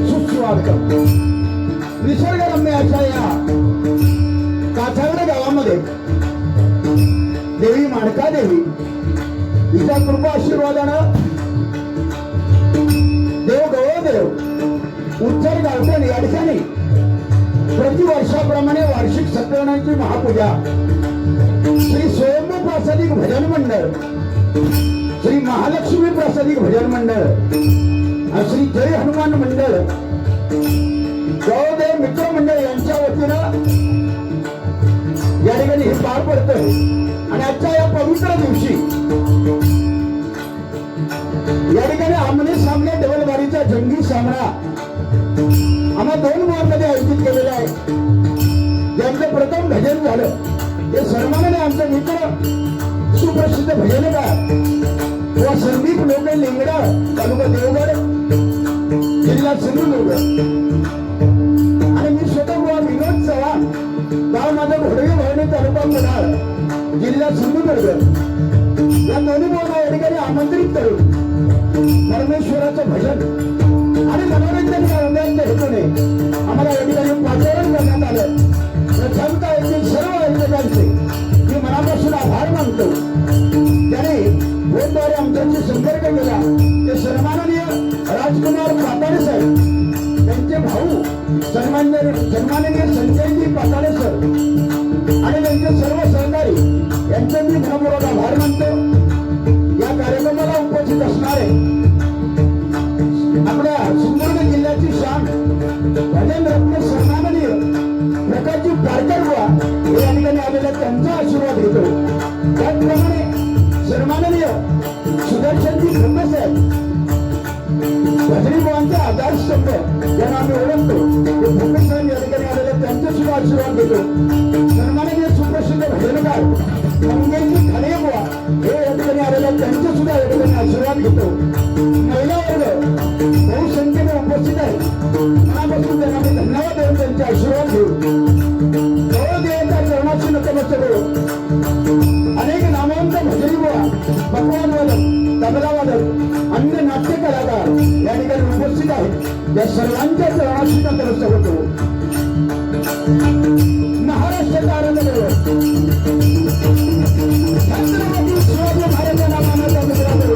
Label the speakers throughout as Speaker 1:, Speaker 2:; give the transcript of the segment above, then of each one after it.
Speaker 1: सुस्वागतम निसर्गरम्य अशा या काठावडे गावामध्ये देवी माणका देवी हिच्या कृपा आशीर्वादानं देव गवळदेव उत्तर गावठण या ठिकाणी प्रतिवर्षाप्रमाणे वार्षिक सत्यनारायणाची महापूजा श्री स्वयंभू प्रासादिक भजन मंडळ, श्री महालक्ष्मी प्रासादिक भजन मंडळ, श्री जय हनुमान मंडळ, गवळदेव मित्र मंडळ यांच्या वतीनं या ठिकाणी हे पार पडतंय. आणि आजच्या या पवित्र दिवशी या ठिकाणी आमने सामने डबलबारीचा जंगी सामना आम्हा 2 मध्ये आयोजित केलेला आहे. ज्यांचं प्रथम भजन झालं ते सन्मानाने आमचे मित्र सुप्रसिद्ध भजनकार व संदीप लोके लिंगडा, तालुका देवगड, जिल्हा सिंधुदुर्ग, आणि मी स्वतः विनोद चव्हाण, गाव माझा घोडगे भरणे, तालुका कराड, जिल्हा सिंधुदुर्ग, या दोन्ही बोलणं या ठिकाणी आमंत्रित करून परमेश्वराचं भजन आणि मनोरंजन करण्याच्या हेतूने आम्हाला या ठिकाणी पाचारण करण्यात आलं. प्रथमतः येथील सर्व आयोजकांचे मी मनापासून आभार मानतो. त्याने फोनद्वारे आमच्याशी संपर्क केला ते सन्माननीय राजकुमार पाताळे साहेब, त्यांचे भाऊ सन्माननीय संजयजी पाताळे सर आणि त्यांचे सर्व सहकारी यांचे मी मनपूर्वक आभार मानतो. या कार्यक्रमाला उपस्थित असणारे आपल्या सिंधुदुर्ग जिल्ह्याची शान भजन रत्न सन्माननीय प्रकाशजी पारकर बुवा हे या ठिकाणी आलेल्या त्यांचा आशीर्वाद घेतो. त्याचप्रमाणे सन्माननीय सुदर्शनजी खंबे साहेब, भजनी बुवांचे आधारस्तंभ यांना आम्ही ओळखतो, ते भूपेश साहेब या ठिकाणी आलेल्या त्यांचे सुद्धा आशीर्वाद घेतो. सन्माननीय सुप्रसिद्ध भजनकार मंगेशजी खाणे बुवा हे या ठिकाणी आलेल्या त्यांचे सुद्धा या ठिकाणी आशीर्वाद घेतो. महिला वर्ग बहुसंख्येने उपस्थित आहे, मनापासून त्यांना आम्ही धन्यवाद देऊन त्यांचे आशीर्वाद घेऊ. गवळदेवांच्या चरणाशी नतमस्तक करू. अनेक नामवंत भजनी बुवा, पकवान वादक, तबला वादक, अन्य नाट्य कलाकार या ठिकाणी उपस्थित आहेत. या सर्वांच्या चरणाशी नतमस्तक होतो. महाराष्ट्र छत्रपती शिवाजी महाराजांना मानाचा मुजरा करू.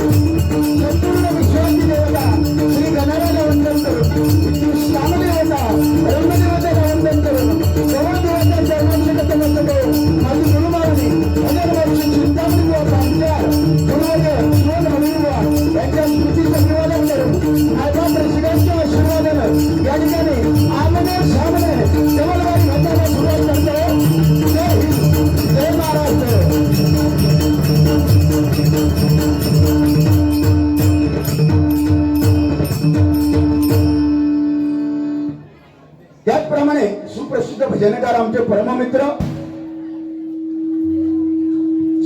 Speaker 1: संपूर्ण विश्वाची देवता श्री गणाला वंदन करू. श्यामदेवता रंगदेवतेला वंदन करून गवळदेवाच्या चरणाशी नतमस्तक करू. माझी गुरुमावली भजनवर्षी चिंतामणी व पांचाळ गुरुवर्य सुवर्ण हरिवा यांच्या स्मृतीचं निवारण करून माझ्या प्रेसिडेंटच्या आशीर्वादानं या ठिकाणी आमने सामने डबलबारी भजनाला सुरुवात करतो. जय हिंद, जय महाराष्ट्र. भजनकार आमचे परममित्र,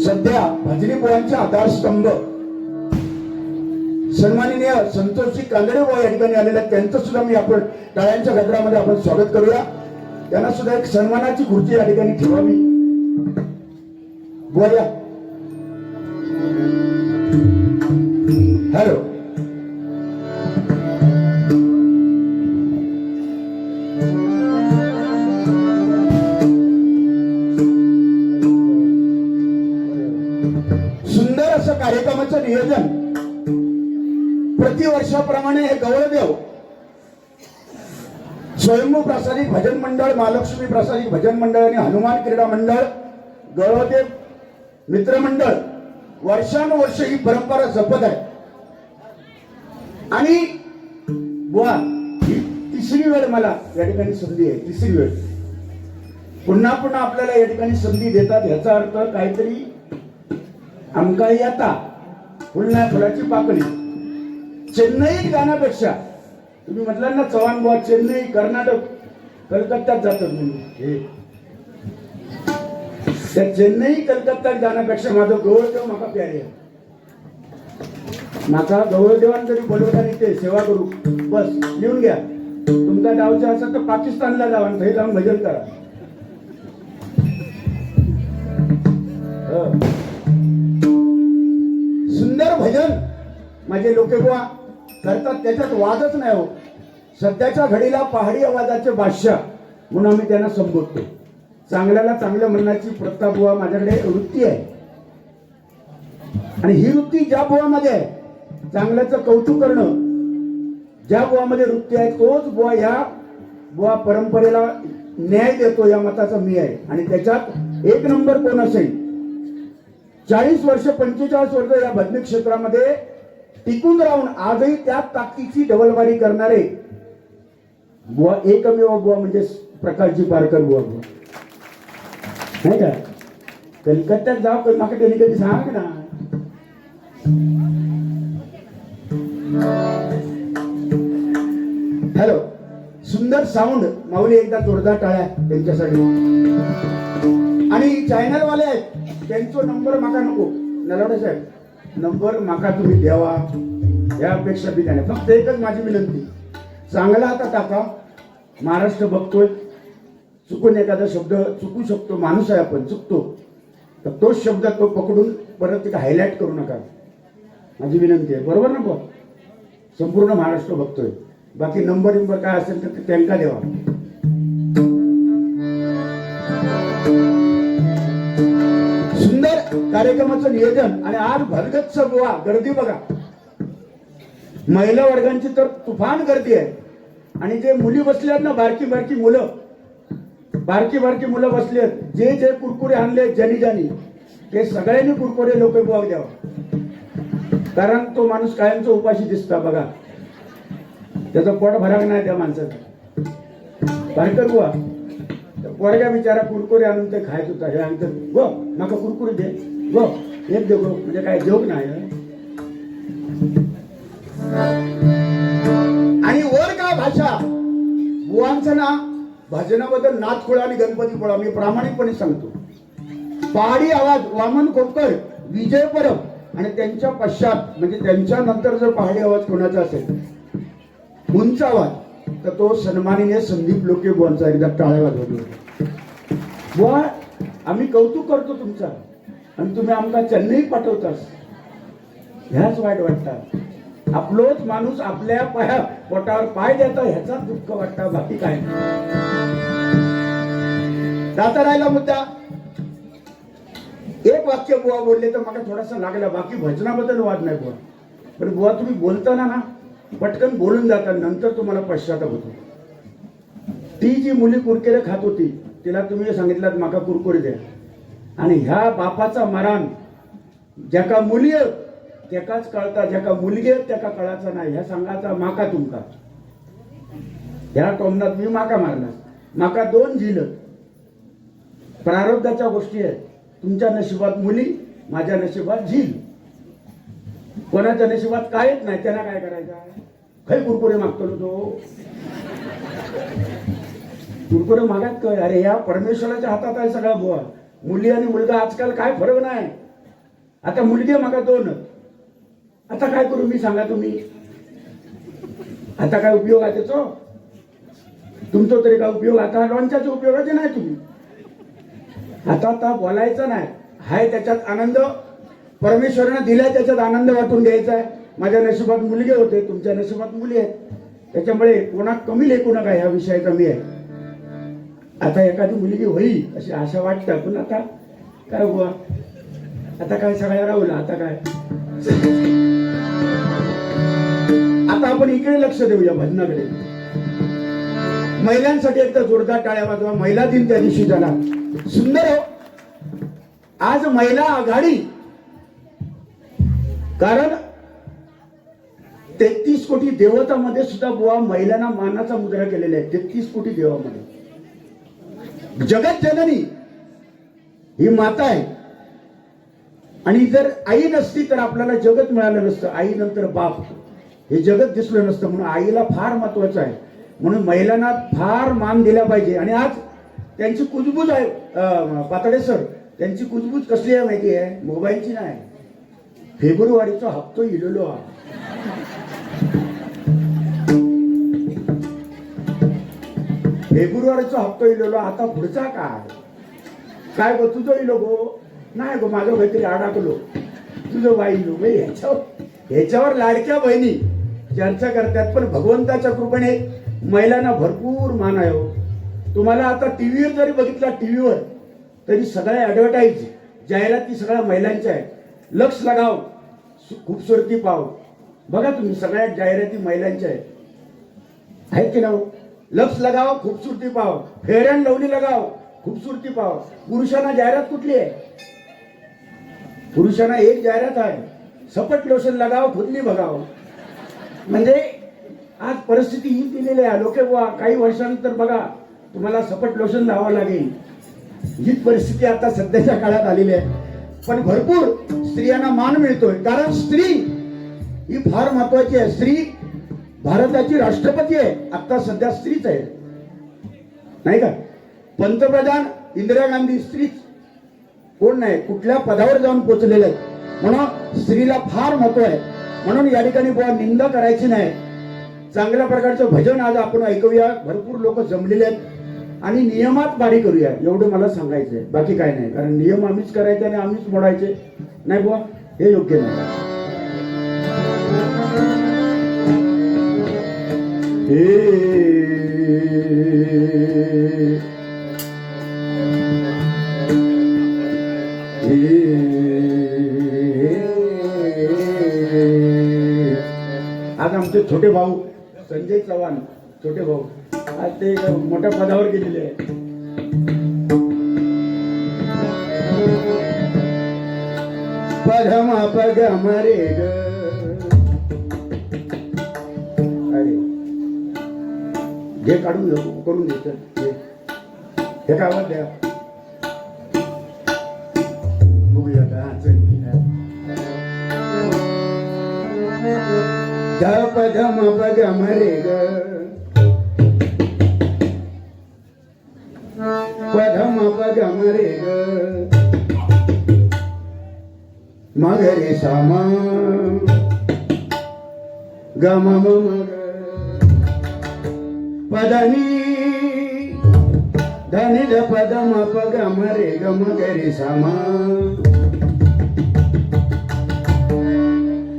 Speaker 1: सध्या भजनी बुवांचे आधारस्तंभ सन्माननीय संतोषजी कांदडे बुवा या ठिकाणी आलेले आहेत. त्यांचं सुद्धा मी आपण टाळ्यांच्या गजरामध्ये आपण स्वागत करूया. त्यांना सुद्धा एक सन्मानाची खुर्ची या ठिकाणी ठेवावी. बुवा या. हॅलो. सुंदर असं कार्यक्रमाचं नियोजन प्रतिवर्षाप्रमाणे हे गवळदेव स्वयंभू प्रासादिक भजन मंडळ, महालक्ष्मी प्रासादिक भजन मंडळ आणि हनुमान क्रीडा मंडळ, गवळदेव मित्रमंडळ वर्षानुवर्ष ही परंपरा जपत आहे. आणि बुवा ही तिसरी वेळ मला या ठिकाणी संधी आहे. तिसरी वेळ पुन्हा पुन्हा आपल्याला या ठिकाणी संधी देतात. याचा अर्थ काहीतरी आमका येता फुलण्या फुलाची पाकळी. चेन्नईत गाण्यापेक्षा तुम्ही म्हटलं ना चव्हाण बुवा चेन्नई, कर्नाटक, कलकत्त्यात जातात म्हणजे त्या चेन्नई कलकत्त्यात जाण्यापेक्षा माझं गवळदेव माका प्यारे आहे. माका गवळदेवान जरी बोलवताना ते सेवा करू बस लिहून घ्या. तुमचा डावचा असेल तर पाकिस्तानला जावा आणि जाऊन भजन करा. सुंदर भजन माझे लोके बुवा करतात, त्याच्यात वादच नाही हो. सध्याच्या घडीला पहाडी आवाजाचे बादशाह म्हणून आम्ही त्यांना संबोधतो. चांगल्याला चांगलं म्हणण्याची प्रथा बुवा माझ्याकडे वृत्ती आहे. आणि ही वृत्ती ज्या बुवामध्ये आहे, चांगल्याचं कौतुक करणं ज्या बुवामध्ये वृत्ती आहे, तोच बुवा या बुवा परंपरेला न्याय देतो या मताचा मी आहे. आणि त्याच्यात एक नंबर कोण असेल, 40 वर्ष 45 वर्ष या भजनी क्षेत्रामध्ये टिकून राहून आजही त्या ताकदीची डबलबारी करणारे बुवा एकमेव बुवा म्हणजे प्रकाशजी पारकर बुवा. नाही का कलकत्त्यात जाव पण माका त्यांनी कधी सांग ना. हॅलो. सुंदर साऊंड माऊली एकदा जोरदार टाळ्या त्यांच्यासाठी. आणि चॅनलवाले आहेत त्यांचा नंबर माका नको नलवडे साहेब, नंबर माका तुम्ही द्यावा या अपेक्षा बी नाही. फक्त एकच माझी विनंती, चांगला आता टाका. महाराष्ट्र बघतोय, चुकून एखादा शब्द चुकू शकतो, माणूस आहे आपण, चुकतो, तर तोच शब्द तो पकडून परत तिथे हायलाइट करू नका. माझी विनंती आहे. बरोबर ना बुवा? संपूर्ण महाराष्ट्र बघतोय. बाकी नंबर काय असेल तर त्यांना द्यावा. सुंदर कार्यक्रमाचं नियोजन आणि आज भरगच्च बुवा गर्दी बघा. महिला वर्गांची तर तुफान गर्दी आहे. आणि जे मुली बसल्यात ना, बारकी बारकी मुलं बसली आहेत, जे जे कुरकुरे आणले ज्यानी ते सगळ्यांनी कुरकुरे लोक बुवा द्यावा. कारण तो माणूस कायमचा उपाशी दिसता बघा, त्याचा पोट भराग नाही त्या माणसाचा. बारकर बुवा पोरग्या बिचारा कुरकुरे आणून ते खायच होता. हे आणत गो माका कुरकुरे दे गो, एक दे गो, म्हणजे काय जोक नाही. आणि वर का भाषा बुवांचं ना भजनाबद्दल नाथखोळा आणि गणपतीपुळा मी प्रामाणिकपणे सांगतो. पहाडी आवाज वामन खोपकर, विजय परब आणि त्यांच्या पश्चात म्हणजे त्यांच्या नंतर जर पहाडी आवाज कोणाचा असेल उंच आवाज, तर तो सन्माननीय संदीप लोके बुवांचा. एकदा टाळ्या वाजवतो बुवा. आम्ही कौतुक करतो तुमचा आणि तुम्ही आमका चेन्नई पाठवतास, ह्याच वाईट वाटतात. आपलोच माणूस आपल्या पोटावर पाय देता ह्याचा दुःख वाटतं, बाकी काय जाता राहिला मुद्दा. एक वाक्य बुवा बोलले तर मला थोडासा लागला, बाकी भजनाबद्दल वाद नाही बुवा. पण बुवा तुम्ही बोलताना ना पटकन बोलून जाता, नंतर तुम्हाला पश्चाताप होतो. ती जी मुली कुरकुरे खात होती तिला तुम्ही सांगितलं माका कुरकुरे द्या, आणि ह्या बापाचा मरण ज्याका मुली त्याकाच कळता, ज्याका मुलगी त्याका कळाचा नाही. ह्या सांगाचा माका तुमका ह्या टोमनात मी माका मारला. माका 2 झील प्रारब्धाच्या गोष्टी आहेत. तुमच्या नशिबात मुली, माझ्या नशिबात झील. कोणाच्या नशिबात कायच नाही, त्यांना काय करायचं? काही कुरकुरे मागतो तो
Speaker 2: कुरकुरे मागात काय? अरे या परमेश्वराच्या हातात आहे सगळा बुवा. मुली आणि मुलगा आजकाल काय फरक नाही. आता मुलगी मागा 2. आता काय करू मी सांगा तुम्ही? आता काय उपयोग आहे त्याचा? तुमचा तरी काय उपयोग? आता लोणच्याचा उपयोगाचे नाही तुम्ही. आता बोलायचं नाही. हाय त्याच्यात आनंद परमेश्वरानं दिलाय, त्याच्यात आनंद वाटून घ्यायचा आहे. माझ्या नशिबात मुलगे होते, तुमच्या नशिबात मुली आहेत. त्याच्यामुळे कोणा कमी लेखू नका, ह्या विषय कमी आहे. आता एखादी मुलगी होईल अशी आशा वाटतं, पण आता काय बुवा, आता काय सगळ्या राहुला. आता काय, आता आपण इकडे लक्ष देऊया भजनाकडे. महिलांसाठी एकदा जोरदार टाळ्या वाजवा. महिला दिन त्या दिवशी झाला सुंदर हो. आज महिला आघाडी, कारण 33 कोटी देवतामध्ये सुद्धा बुवा महिलांना मानाचा मुद्रा केलेला आहे. 33 कोटी देवामध्ये जगत जननी ही माता आहे. आणि जर आई नसती तर आपल्याला जगत मिळालं नसतं. आई नंतर बाप, हे जगत दिसलं नसतं. म्हणून आईला फार महत्वाचं आहे. म्हणून महिलांना फार मान दिला पाहिजे. आणि आज त्यांची कुजबूज आहे. पातळे सर, त्यांची कुजबूज कसली आहे माहिती आहे? मोबाईलची नाही, फेब्रुवारीचा हप्तो इलेलो आहे. फेब्रुवारीचा हप्ता इलेलो. आता पुढचा काय गो तुझं इलो गो? नाही गो, माझं काहीतरी अडकलो. तुझं वाई लो. ह्याच्यावर लाडक्या बहिणी चर्चा करतात. पण भगवंताच्या कृपेने महिलांना भरपूर मान आहे. तुम्हाला आता टीव्हीवर जरी बघितला, टीव्हीवर तरी सगळ्या ऍडव्हर्टाईज जाहिराती सगळ्या महिलांच्या आहेत. लक्ष लगाव खूबसूरती पाव, बघा तुम्ही सगळ्या जाहिराती महिलांच्या आहेत की ना? लक्ष लगाव खूबसूरती पाव, फेअर अँड लवली लगाव खूबसूरती पाव. पुरुषांना जाहिरात कुठली आहे? पुरुषांना एक जाहिरात आहे, सपट लोशन लगाव खुदली बघाव. म्हणजे आज परिस्थिती ही दिलेली आहे. लोके बुवा काही वर्षानंतर बघा तुम्हाला सपट लोशन लावावं लागेल. हीच परिस्थिती आता सध्याच्या काळात आलेली आहे. पण भरपूर स्त्रियांना मान मिळतोय, कारण स्त्री ही फार महत्वाची आहे. स्त्री भारताची राष्ट्रपती आहे. आता सध्या स्त्रीच आहे, नाही का? पंतप्रधान इंदिरा गांधी स्त्रीच, कोण नाही, कुठल्या पदावर जाऊन पोहोचलेले आहेत. म्हणून स्त्रीला फार महत्व आहे. म्हणून या ठिकाणी बुवा निंदा करायची नाही. चांगल्या प्रकारचं भजन आज आपण ऐकूया. भरपूर लोक जमलेले आहेत आणि नियमात बारी करूया, एवढं मला सांगायचंय. बाकी काय नाही, कारण नियम आम्हीच करायचे आणि आम्हीच मोडायचे नाही बुवा, हे योग्य नाही. आज आमचे छोटे भाऊ संजय चव्हाण, छोटे भाऊ, आज ते मोठ्या पदावर गेलेले आहे. पधमा पगम रे ग, अरे हे काढून घेऊ, करून घेत हे काय आवाज द्या बघूया का. पधम पगम रे ग, पधम पगम रे ग, मगरे सामा गम मग पदनी धनी ध पदम पगम रे ग, मगरे सामा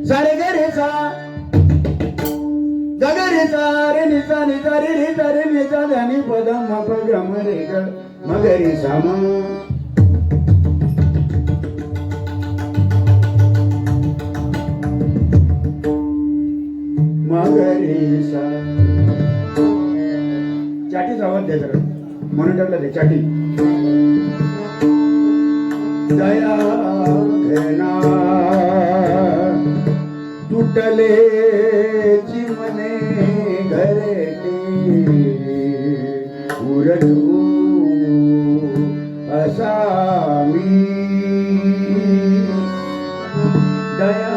Speaker 2: सारे गरे सा गगरे सा रे निसा निसा रे रे सा रे निसा धनी पदम पगम रे ग, मगरे सामा मगरेसा. चाटीचा आवाज द्या जरा, म्हणून टाकला ते चाटी. दया घेना तुटले चिमणे घरटी उरजू असा मी. दया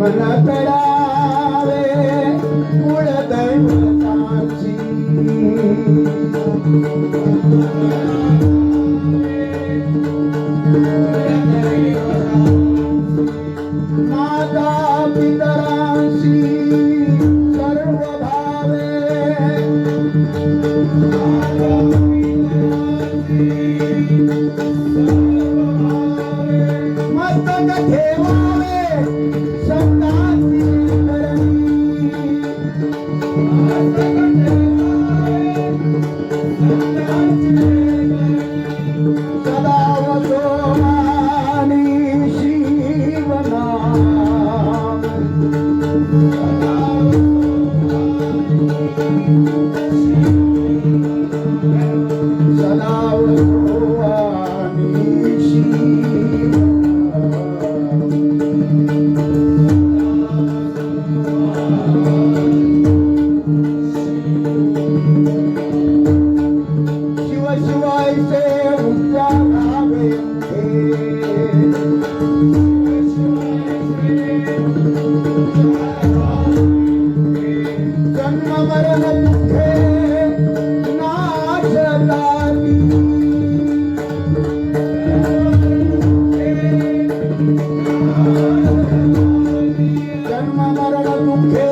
Speaker 1: मन कळावे कुळदैवताची माता पितरांशी सर्व भावे मस्तक ठेवावे शब्दांची करणी सदा वसोमानी शिवनाम सदा वसोमानी शिव शिवायचे उच्चारावे जन्म मरण दुःखे नाशताती जन्म मरण दुःखे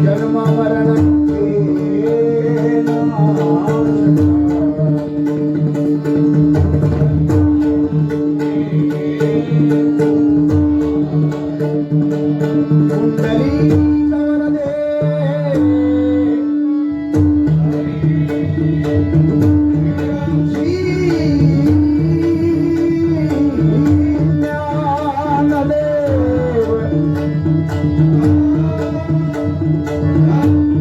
Speaker 1: जन्म मरण कुंडली नवरदे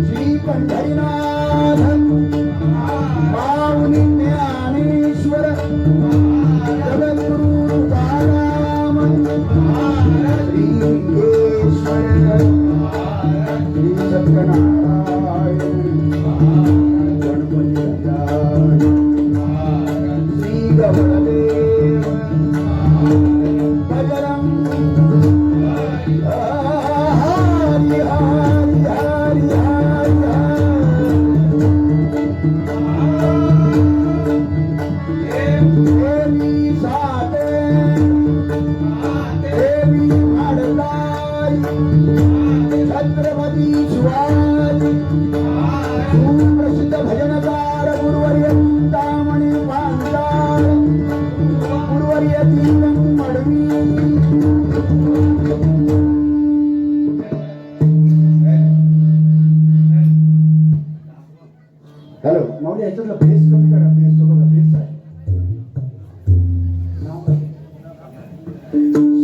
Speaker 1: श्री पंढरीनाथ माऊली ज्ञानेश्वर जगद्गुरु तुकाराम श्री लिंगेश्वर श्री सत्यनारायण गणपती गजानन श्री गवळदेव बजरंग हरि हरि हरि हरि देवी साते देवी वाडलाई छत्रपती शिवाजी सुप्रसिद्ध भजनकार गुरुवर्य चिंतामणी पांचाळ गुरुवर्य तीर्थं मडवी हॅलो माऊली याच्यातला बेस कमी करा बेस तो बघा बेस आहे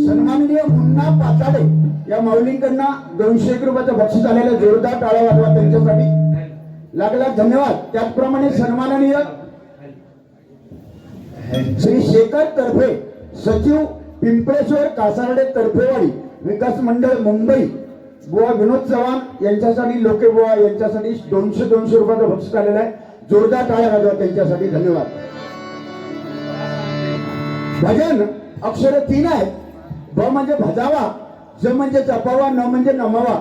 Speaker 1: सन्माननीय मुन्ना पाचाडे या माऊलींकडनं 201 रुपयाचं बक्षीस आलेलं जोरदार टाळ्या वाजवा त्यांच्यासाठी लागला धन्यवाद त्याचप्रमाणे सन्माननीय श्री शेखर तर्फे सचिव पिंपळेश्वर कासारडे तर्फेवाडी विकास मंडळ मुंबई बुवा विनोद चव्हाण यांच्यासाठी लोके बुवा यांच्यासाठी 200 रुपयाचं बक्षीस आलेलं आहे जोरदार टाळ्या वाजवा त्यांच्यासाठी धन्यवाद भजन अक्षर 3 आहेत ब म्हणजे भजावा ज म्हणजे जपावा न म्हणजे नमावा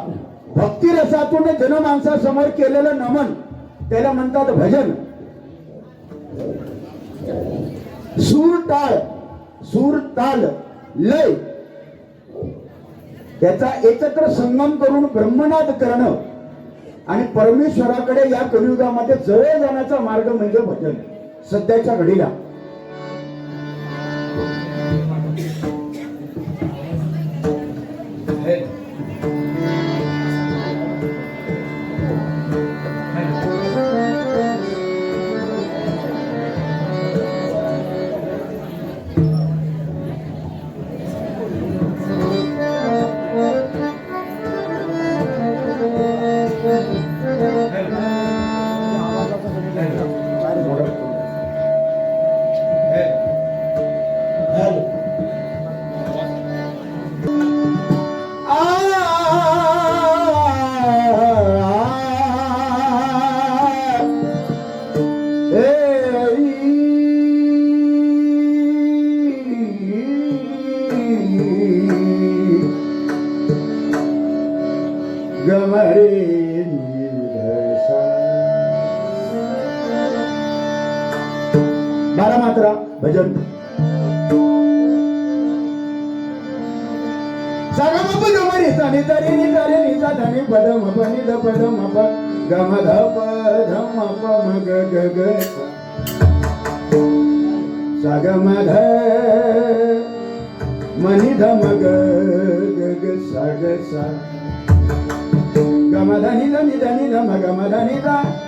Speaker 1: भक्ती रसातून जनमानसासमोर केलेलं नमन त्याला म्हणतात भजन सूर ताल लय त्याचा एकत्र संगम करून ब्रह्मनाद करणं आणि परमेश्वराकडे या कलियुगामध्ये जवळ जाण्याचा मार्ग म्हणजे भजन सध्याच्या घडीला भजन सागा बाप गमरी नी तरी नी तरी नी सा धनी पद मप नि द पद मप गम ध प ध म प म ग ग ग सा ग म ध म नि ध म ग ग ग सा ग सा ग म ध नि ध नि ध नि ध म ग म ध नि ध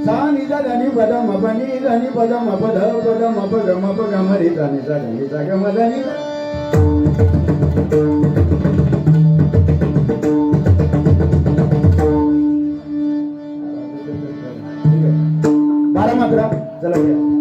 Speaker 1: सा नि ध ध नि पद म प नि ध नि पद म प ध पद म प ग म रि ध नि सा ध नि सा ग म ध नि ध बारा मात्रा चला घ्या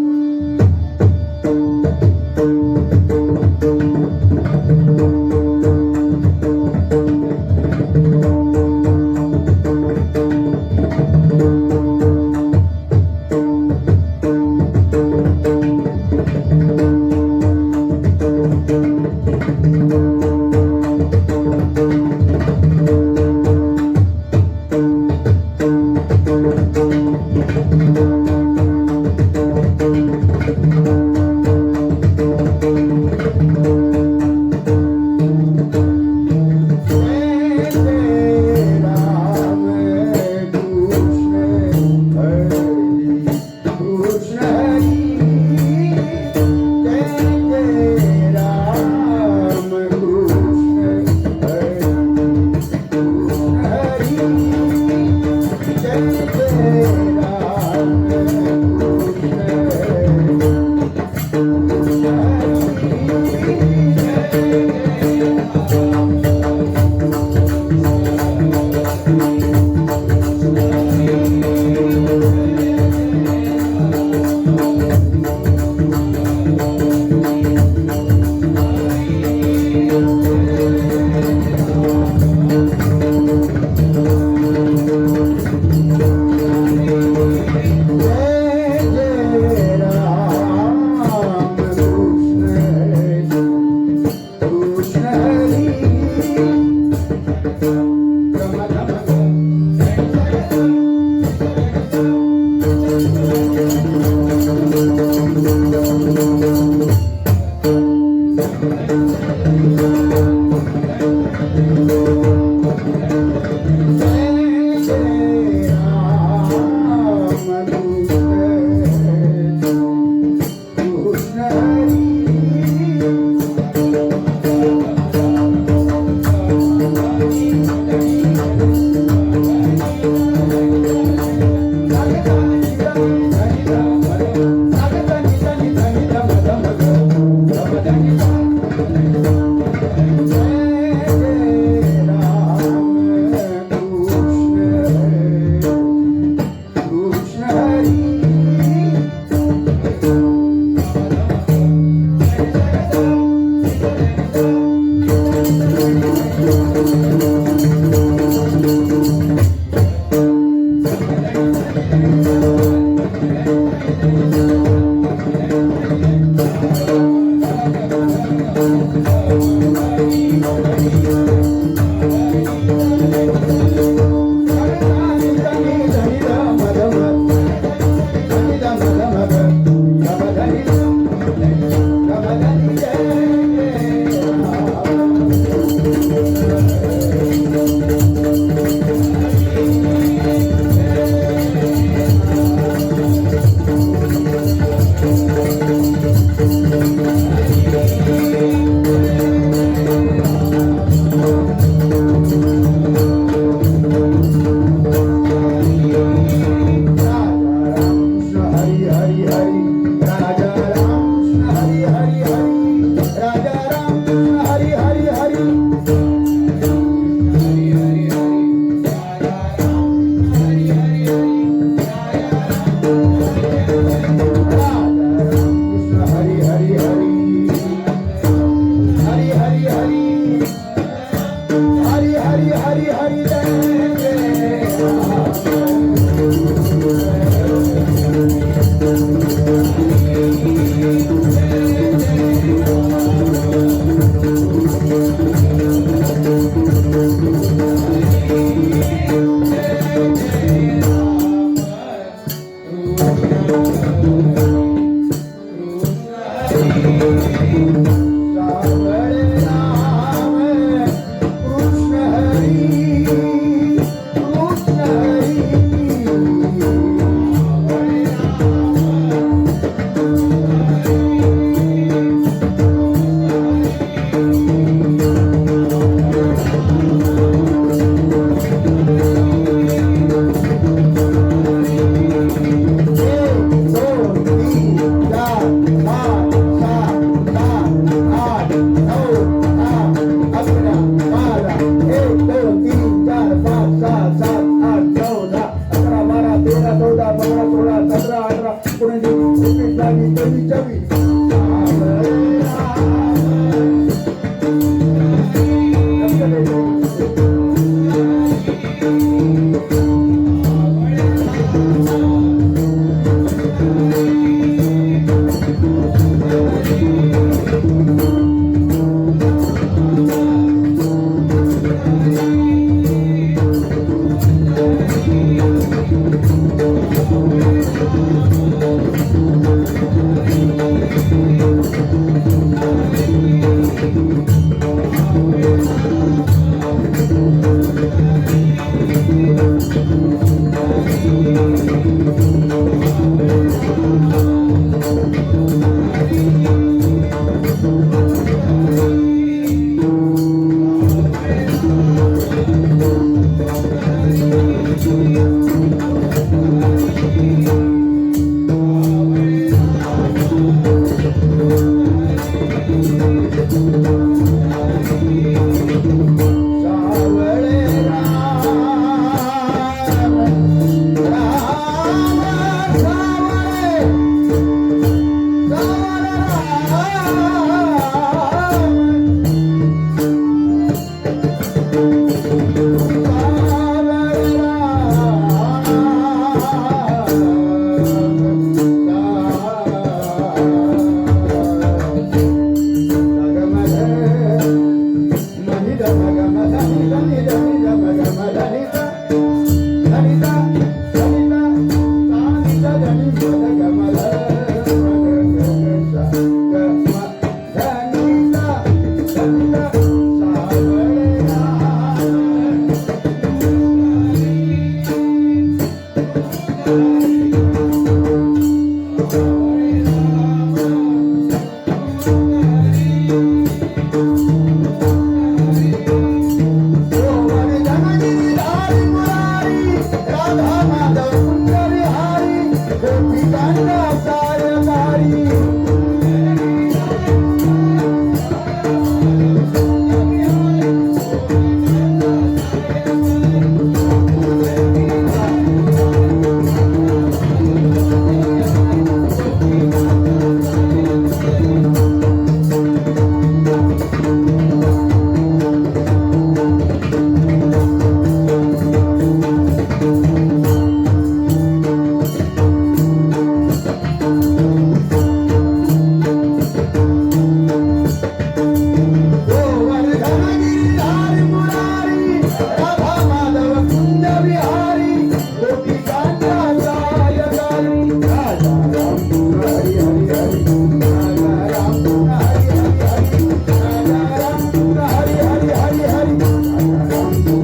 Speaker 1: हरी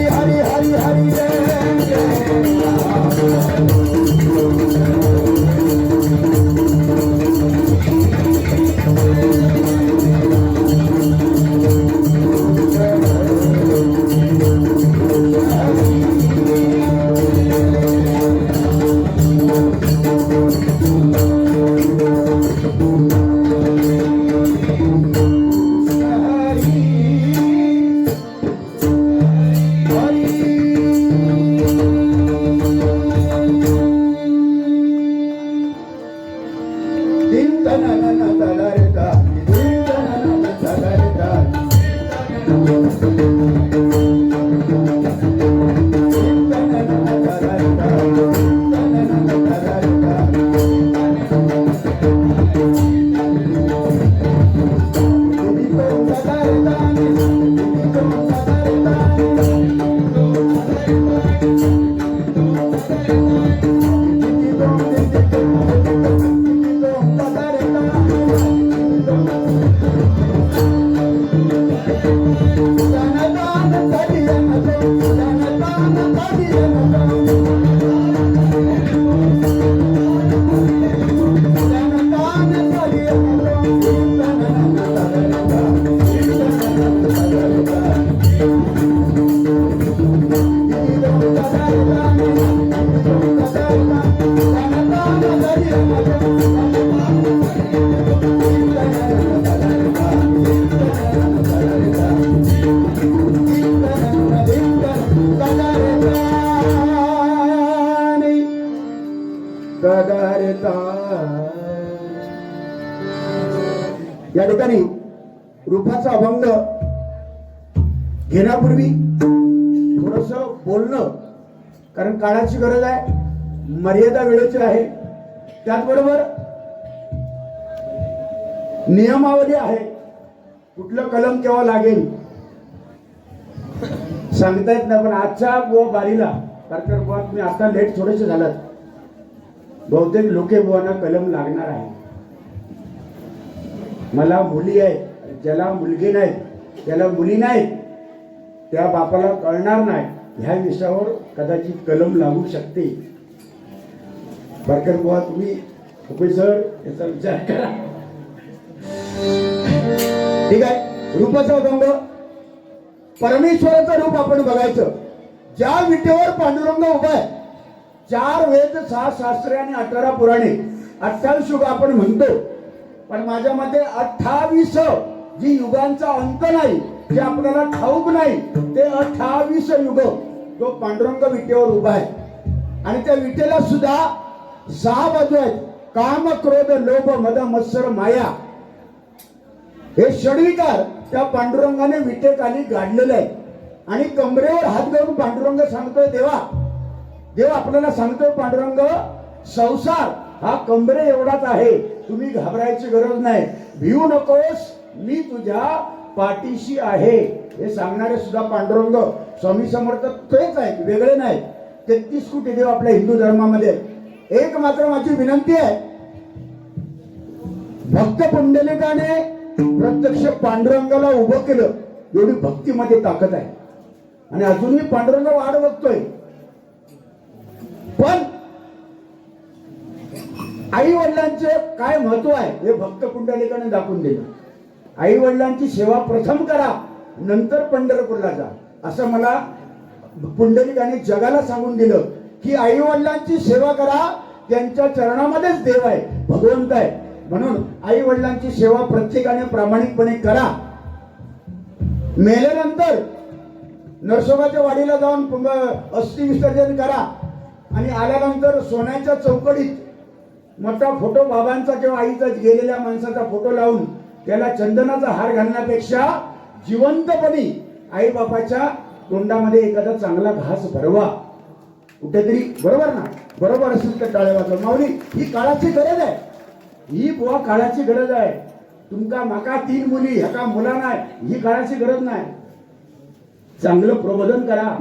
Speaker 1: हरी हरी हरी जय जय या ठिकाणी रूपाचा अभंग घेण्यापूर्वी थोडस बोलणं, कारण काळाची गरज आहे, मर्यादा वेळेची आहे, त्याचबरोबर नियमावली आहे, कुठलं कलम केव्हा लागेल सांगता येत नाही. पण आजच्या बारीला कारण बुवा तुम्ही आता लेट थोडेसे झालात, बहुतेक लोके बुवांना कलम लागणार आहे. मला मुली आहेत, ज्याला मुलगी नाहीत, त्याला मुली नाहीत, त्या बापाला कळणार नाही, ह्या विषयावर कदाचित कलम लागू शकते. बरकर बुवा तुम्ही प्रोफेसर याचा विचार करा. ठीक आहे. रूपाचा अभंग, परमेश्वराचं रूप आपण बघायचं. ज्या विटेवर पांडुरंग उभा आहे, 4 वेद 6 शास्त्रे आणि 18 पुराणे, 28 युग आपण म्हणतो, पण माझ्या मते 28 जी युगांचा अंत नाही, जे आपल्याला ठाऊक नाही, ते 28 युग तो पांडुरंग विटेवर उभा आहे. आणि त्या विटेला सुद्धा 6 बाजू आहेत. काम, क्रोध, लोभ, मद, मत्सर, माया, हे षडविकार त्या पांडुरंगाने विटेखाली गाडलेले आहेत. आणि कमरेवर हात घालून पांडुरंग सांगतोय, देवा आपल्याला सांगतोय, पांडुरंग संसार हा कमरे एवढाच आहे, तुम्ही घाबरायची गरज नाही, भिवू नकोस, मी तुझ्या पाठीशी आहे. हे सांगणारे सुद्धा पांडुरंग स्वामी समर्थ तेच आहेत, वेगळे नाही. 33 कोटी देव आपल्या हिंदू धर्मामध्ये. एक मात्र माझी विनंती आहे, भक्त पुंडलिकाने प्रत्यक्ष पांडुरंगाला उभं केलं, एवढी भक्तीमध्ये ताकद आहे. आणि अजूनही पांडुरंग वाढ बघतोय. पण आई वडिलांचे काय महत्व आहे हे भक्त पुंडलिकाने दाखवून दिलं. आई वडिलांची सेवा प्रथम करा, नंतर पंढरपूरला जा, असं मला पुंडलिकाने जगाला सांगून दिलं. की आई वडिलांची सेवा करा, त्यांच्या चरणामध्येच देव आहे, भगवंत आहे. म्हणून आई वडिलांची सेवा प्रत्येकाने प्रामाणिकपणे करा. मेल्यानंतर नरसोबाच्या वाडीला जाऊन अस्थि विसर्जन करा. आणि आल्यानंतर सोन्याच्या चौकडीत मोठा फोटो बाबांचा किंवा आईचा गेलेल्या माणसाचा फोटो लावून त्याला चंदनाचा हार घालण्यापेक्षा जिवंतपणी आई बापाच्या तोंडामध्ये एखादा चांगला घास भरवा कुठेतरी. बरोबर ना? बरोबर असेल तर टाळे वाजवा. माऊली, ही काळाची गरज आहे, ही बुवा काळाची गरज आहे. तुमका माका 3 मुली, ह्याका मुला नाही, ही काळाची गरज नाही. चांगलं प्रबोधन करा.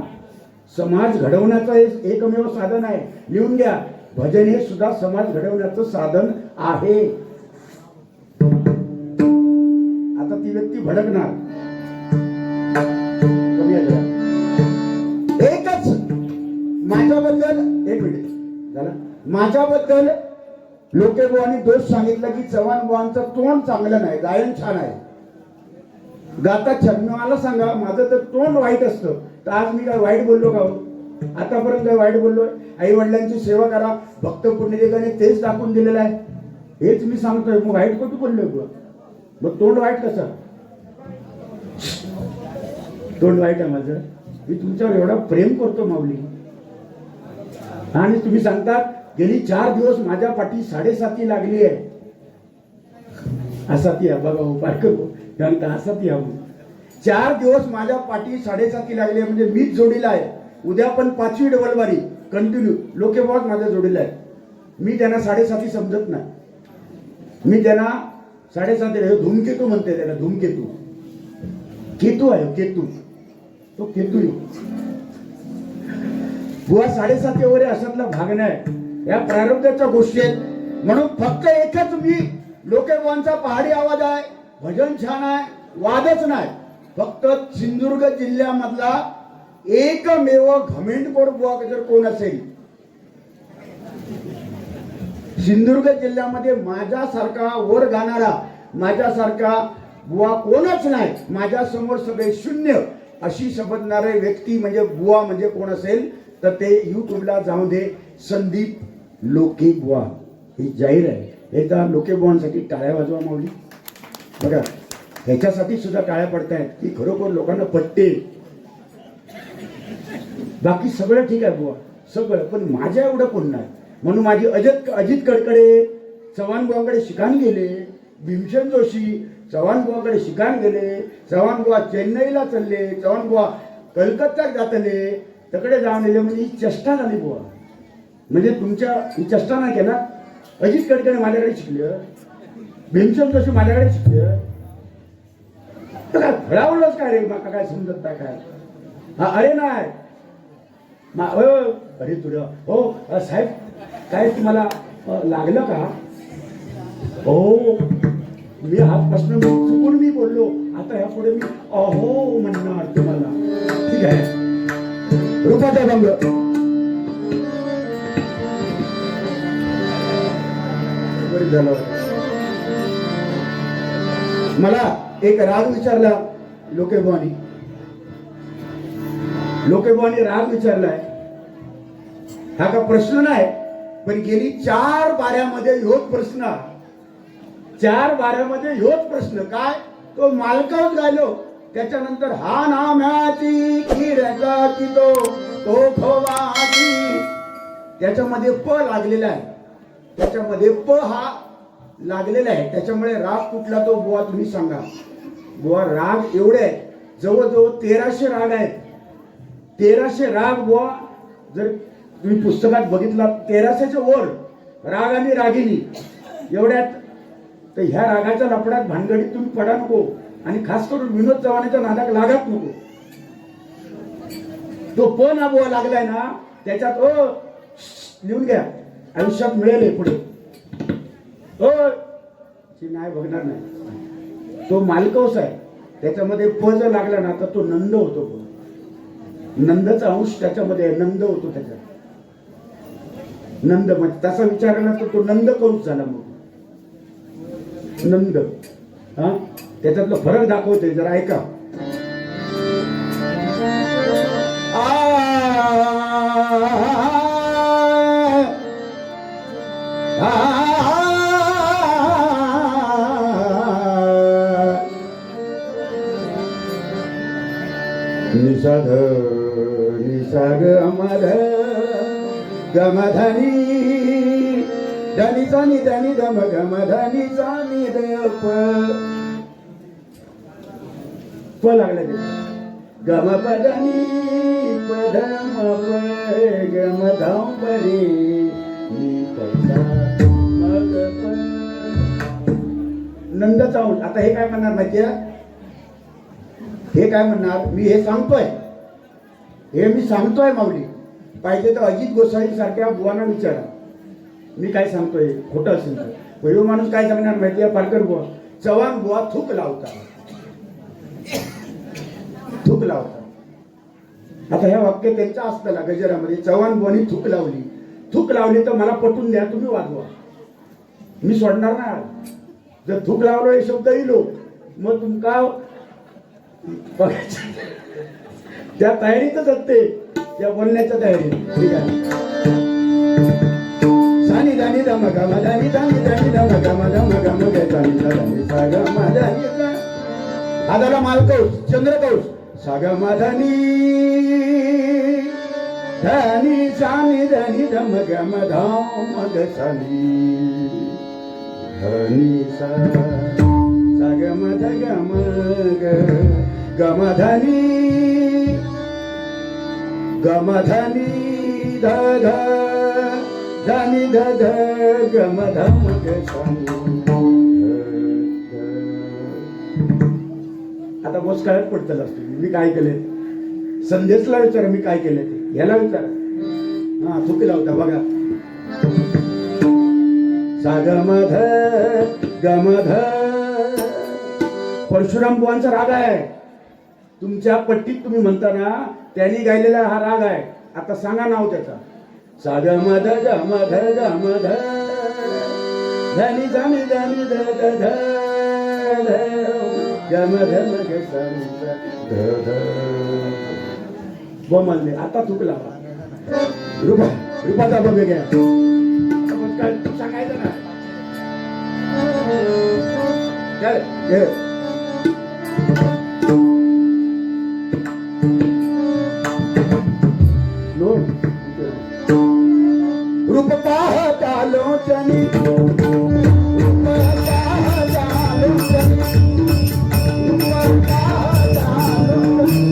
Speaker 1: समाज घडवण्याचं एकमेव साधन आहे. लिहून घ्या, भजन हे सुद्धा समाज घडवण्याचं साधन आहे.
Speaker 2: भडकणार. कमी आहे जरा.
Speaker 1: एकच माझ्याबद्दल, एक मिनिट झाला, माझ्याबद्दल लोकेबुवांनी दोष सांगितला की चव्हाण बुवांचं तोंड चांगलं नाही, गायन छान आहे, गातात छान. मला सांगा, माझं तर तोंड वाईट असतं तर आज मी काय वाईट बोललो का हो? आतापर्यंत काय वाईट बोललोय? आई वडिलांची सेवा करा, भक्त पुण्यलेखाने तेच दाखवून दिलेलं आहे, हेच मी सांगतोय. मग वाईट कुठं बोललोय बुवा? मग तोंड वाईट कसं? तोंड वाईट आहे माझं? मी तुमच्यावर एवढा प्रेम करतो माऊली, आणि तुम्ही सांगतात गेली 4 दिवस माझ्या पाठी 7.5 लागली आहे. असा ती बघा पारकर कारण असा ती 4 दिवस माझ्या पाठी 7.5 लागली आहे, म्हणजे मीच जोडीला आहे. उद्या पण 5वी डबलबारी कंटिन्यू लोकेबॉट माझ्या जोडीला आहे. मी त्यांना 7.5 समजत नाही, मी त्यांना 7.5 धूमकेतू म्हणते, त्याला धूमकेतू. केतू आहे, केतू, तो केतू बुवा. 7.5 वगैरे अशातला भाग नाही, या प्रारब्धाच्या गोष्टी आहेत. म्हणून फक्त एकच मी लोकेबुवांचा पहाडी आवाज आहे, भजन छान आहे, वादच नाही. फक्त सिंधुदुर्ग जिल्ह्यामधला एकमेव घमेंडखोर बुवा जर कोण असेल सिंधुदुर्ग जिल्ह्यामध्ये, माझ्यासारखा वर गाणारा माझ्यासारखा बुवा कोणच नाही. माझ्या समोर सगळे शून्य अशी समजणारे व्यक्ती म्हणजे बुवा म्हणजे कोण असेल तर ते युट्यूबला जाऊ दे, संदीप लोकेबुवा. ही जाहीर आहे. एकदा लोकेबुवांसाठी टाळ्या वाजवा माऊली. बघा, ह्याच्यासाठी सुद्धा टाळ्या पडतायत की खरोखर लोकांना पटते. बाकी सगळं ठीक आहे बुवा, सगळं, पण माझ्या एवढं कोण नाही. म्हणून माझी अजित कडकडे चव्हाण बुवाकडे शिकान गेले, भीमसेन जोशी चव्हाण बुवाकडे शिकान गेले, चव्हाण बुवा चेन्नईला चालले, चव्हाण बुवा कलकत्त्यात जातले, तिकडे जाऊन गेले. म्हणजे ही चेष्टा झाली बुवा. म्हणजे तुमच्या ही चेष्टा नाही केला. अजित कडकडे माझ्याकडे शिकले, भीमसेन जोशी माझ्याकडे शिकले, तर काय फळावलंच काय रे? माका काय समजत नाही काय? हा, अरे नाही अरे तुला हो साहेब, काय तुम्हाला लागलं का? हो, मी आजपासून चुकून मी बोललो, आता यापुढे मी अहो म्हणणार तुम्हाला. ठीक आहे. रूपाचा भंग.
Speaker 2: झालं.
Speaker 1: मला एक राग विचारला लोकेबुवांनी,
Speaker 2: लोकेबुवांनी राग विचारलाय. हा का प्रश्न नाही, पण गेली 4 बाऱ्यामध्ये ह्योच प्रश्न, 4 बाऱ्यामध्ये ह्योच प्रश्न. काय तो मालकाच गायलो, त्याच्यानंतर हा नाम्याची खिरगाची तो खोवाची, त्याच्यामध्ये प लागलेला आहे, त्याच्यामध्ये प हा लागलेला आहे. त्याच्यामुळे राग कुठला तो बुवा तुम्ही सांगा. बुवा राग एवढे आहेत, जवळजवळ 1300 राग आहेत. 1300 राग बुवा जर तुम्ही पुस्तकात बघितला, 1300च्या वर राग आणि रागिनी एवढ्यात. तर ह्या रागाच्या लपड्यात भानगडीत तुम्ही पडा नको, आणि खास करून विनोद चव्हाणाच्या नादाक लागत नको. तो पण हा बुवा लागलाय ना, त्याच्यात लिहून घ्या, आयुष्यात मिळेल पुढे. नाही बघणार नाही, तो मालकवस आहे. त्याच्यामध्ये प जर लागला ना तर तो नंद होतो. नंदचा अंश त्याच्यामध्ये नंद होतो. त्याच्यात नंद म्हणजे तसा विचार केला तर तो नंद करूच झाला. मग नंद हा त्याच्यातला फरक दाखवते, जरा ऐका.
Speaker 1: निषाद निषाद अमर गमधनी धनी जानी धनी गम गमधनी जानी प
Speaker 2: लागला ते
Speaker 1: गम पदनी पदम गम धाम परी
Speaker 2: नंदचा अंश. आता हे काय म्हणणार माहितीये? हे काय म्हणणार? मी हे सांगतोय, हे मी सांगतोय माऊली. पाहिजे तर अजित गोसावी सारख्या बुवांना विचारा, मी काय सांगतोय खोटं असेल तर. पहिलो माणूस काय सांगणार माहितीये? पारकर बुवा, चव्हाण बुवा थूक लावता. थूक लावतात. आता ह्या वाक्य त्यांच्या असताना गजरामध्ये चव्हाण बुवांनी थूक लावली तर मला पटून द्या, तुम्ही वाजवा, मी सोडणार ना. जर थूक लावलो हे शब्द येलो मग तुमका बघायचं त्या तयारीतच असते, त्या बोलण्याच्या तयारीत. ठीक आहे. सानी दानी दम गम दानी दानी दानी दम गम दम गम गे दानी दानी सा ग म दानी सा. आदाला मालकौस चंद्रकौस सा ग म दानी दानी सानी दानी दम गम धाम ग सानी धनी सा सा ग म ध ग म ग ग म धनी ग म धनी ध ध धनी ध ध ग म ध म ग सानी. आता बोस काय पडतल असतो मी काय केले, संदेशला विचारा मी काय केले ते, ह्याला विचारा. हा थुकी लावता बघा. सा ग म ध ग म ध. परशुराम बुवांचा राग आहे, तुमच्या पट्टीत तुम्ही म्हणता ना त्यांनी गायलेला हा राग आहे. आता सांगा नाव त्याचा. सा ग म ध ग म ध ग म ध धनी धनी धनी ध ध ध ध ग म ध म ग सा ध ध. म्हणले आता थूक लावा. रूपाचा बघ घ्या. काय सांगायचं ना काय रूप पाहता लोचनी रूप पाहता लोचनी रूप पाहता लोचनी.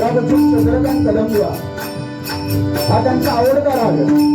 Speaker 1: घरापासून चंद्रकांत कदमला हा त्यांचा आवडता राग.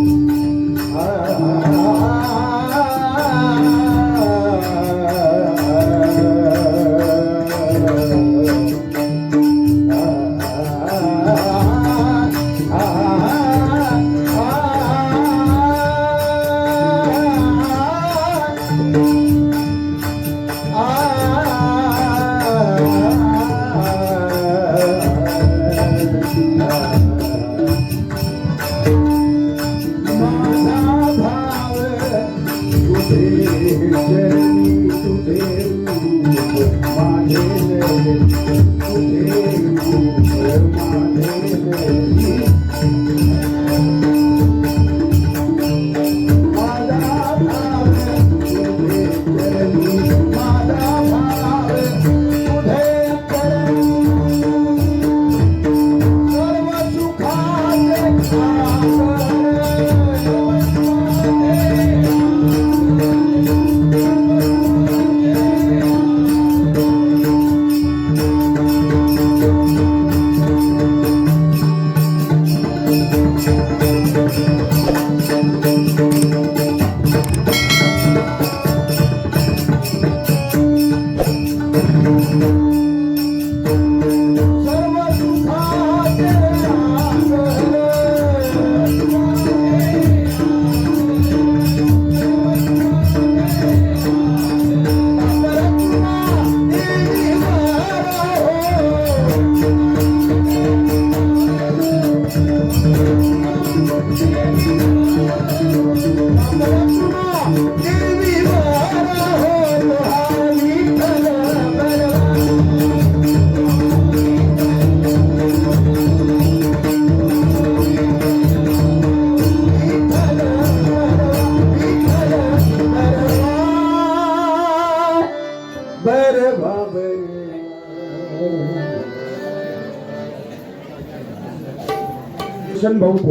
Speaker 1: भाऊ